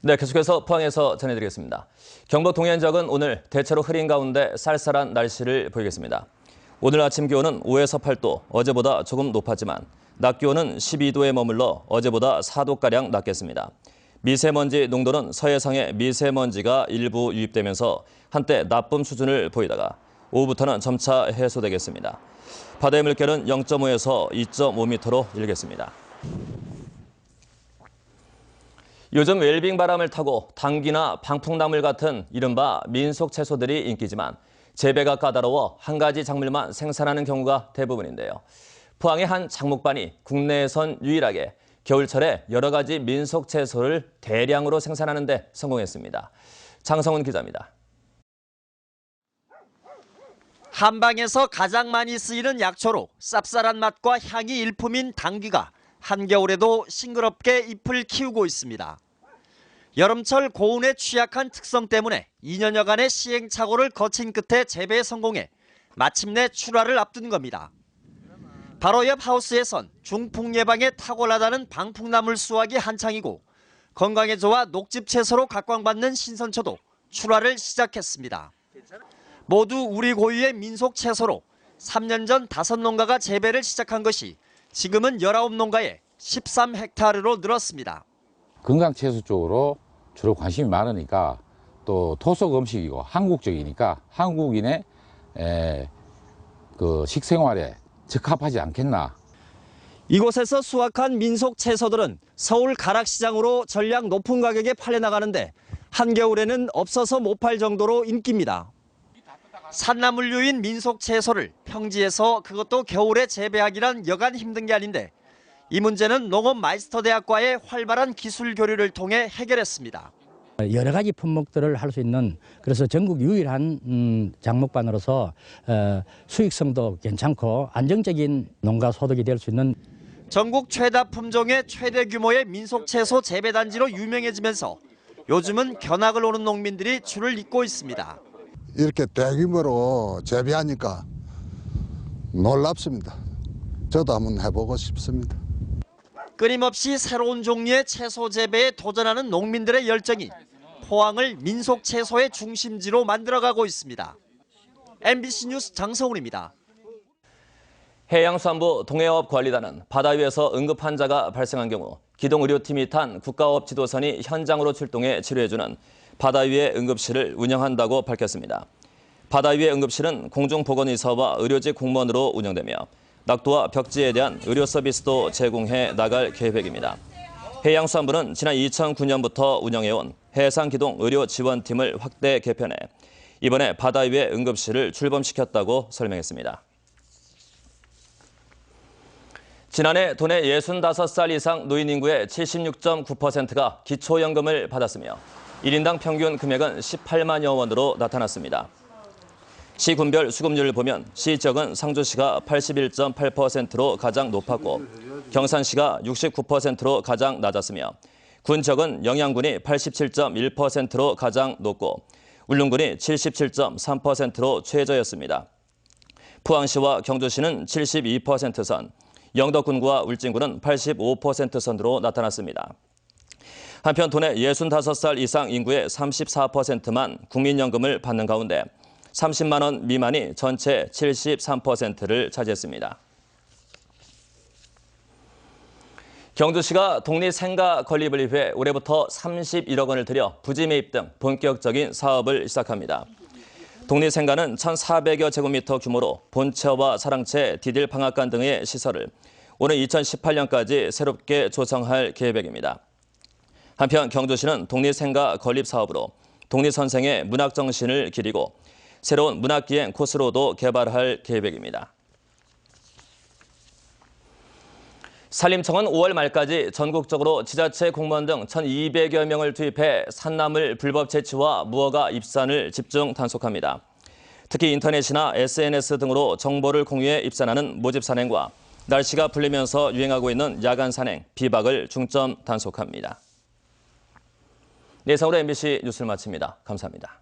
네, 계속해서 포항에서 전해드리겠습니다. 경북 동해안 지역은 오늘 대체로 흐린 가운데 쌀쌀한 날씨를 보이겠습니다. 오늘 아침 기온은 5에서 8도, 어제보다 조금 높았지만 낮 기온은 12도에 머물러 어제보다 4도가량 낮겠습니다. 미세먼지 농도는 서해상에 미세먼지가 일부 유입되면서 한때 나쁨 수준을 보이다가 오후부터는 점차 해소되겠습니다. 바다의 물결은 0.5에서 2.5m로 일겠습니다. 요즘 웰빙 바람을 타고 당귀나 방풍나물 같은 이른바 민속 채소들이 인기지만 재배가 까다로워 한 가지 작물만 생산하는 경우가 대부분인데요. 포항의 한 작목반이 국내에선 유일하게 겨울철에 여러 가지 민속 채소를 대량으로 생산하는 데 성공했습니다. 장성훈 기자입니다. 한방에서 가장 많이 쓰이는 약초로 쌉쌀한 맛과 향이 일품인 당귀가 한겨울에도 싱그럽게 잎을 키우고 있습니다. 여름철 고온에 취약한 특성 때문에 2년여간의 시행착오를 거친 끝에 재배에 성공해 마침내 출하를 앞둔 겁니다. 바로 옆 하우스에선 중풍 예방에 탁월하다는 방풍나물 수확이 한창이고 건강에 좋아 녹즙 채소로 각광받는 신선초도 출하를 시작했습니다. 모두 우리 고유의 민속 채소로 3년 전 5농가가 재배를 시작한 것이 지금은 19농가에 13헥타르로 늘었습니다. 건강 채소 쪽으로 주로 관심이 많으니까 또 토속 음식이고 한국적이니까 한국인의 그 식생활에 적합하지 않겠나. 이곳에서 수확한 민속 채소들은 서울 가락시장으로 전량 높은 가격에 팔려나가는데 한겨울에는 없어서 못 팔 정도로 인기입니다. 산나물류인 민속 채소를 평지에서 그것도 겨울에 재배하기란 여간 힘든 게 아닌데 이 문제는 농업마이스터대학과의 활발한 기술 교류를 통해 해결했습니다. 여러 가지 품목들을 할 수 있는 그래서 전국 유일한 작목반으로서 수익성도 괜찮고 안정적인 농가 소득이 될 수 있는 전국 최다 품종의 최대 규모의 민속 채소 재배 단지로 유명해지면서 요즘은 견학을 오는 농민들이 줄을 잇고 있습니다. 이렇게 대규모로 재배하니까 놀랍습니다. 저도 한번 해보고 싶습니다. 끊임없이 새로운 종류의 채소 재배에 도전하는 농민들의 열정이 포항을 민속 채소의 중심지로 만들어가고 있습니다. MBC 뉴스 장성훈입니다. 해양수산부 동해업관리단은 바다 위에서 응급 환자가 발생한 경우 기동의료팀이 탄 국가업 지도선이 현장으로 출동해 치료해주는 바다 위의 응급실을 운영한다고 밝혔습니다. 바다 위의 응급실은 공중보건의사와 의료직 공무원으로 운영되며 낙도와 벽지에 대한 의료 서비스도 제공해 나갈 계획입니다. 해양수산부는 지난 2009년부터 운영해온 해상기동의료지원팀을 확대 개편해 이번에 바다 위의 응급실을 출범시켰다고 설명했습니다. 지난해 도내 65살 이상 노인 인구의 76.9%가 기초연금을 받았으며 1인당 평균 금액은 18만여 원으로 나타났습니다. 시군별 수급률을 보면 시 지역은 상주시가 81.8%로 가장 높았고 경산시가 69%로 가장 낮았으며 군 지역은 영양군이 87.1%로 가장 높고 울릉군이 77.3%로 최저였습니다. 포항시와 경주시는 72%선, 영덕군과 울진군은 85%선으로 나타났습니다. 한편 도내 65살 이상 인구의 34%만 국민연금을 받는 가운데 30만 원 미만이 전체 73%를 차지했습니다. 경주시가 독립생가 건립을 위해 올해부터 31억 원을 들여 부지 매입 등 본격적인 사업을 시작합니다. 독립생가는 1,400여 제곱미터 규모로 본체와 사랑채, 디딜 방앗간 등의 시설을 오는 2018년까지 새롭게 조성할 계획입니다. 한편 경주시는 독립생가 건립 사업으로 독립선생의 문학정신을 기리고 새로운 문학기행 코스로도 개발할 계획입니다. 산림청은 5월 말까지 전국적으로 지자체 공무원 등 1,200여 명을 투입해 산나물 불법 채취와 무허가 입산을 집중 단속합니다. 특히 인터넷이나 SNS 등으로 정보를 공유해 입산하는 모집 산행과 날씨가 풀리면서 유행하고 있는 야간 산행, 비박을 중점 단속합니다. 네, 이상으로 MBC 뉴스를 마칩니다. 감사합니다.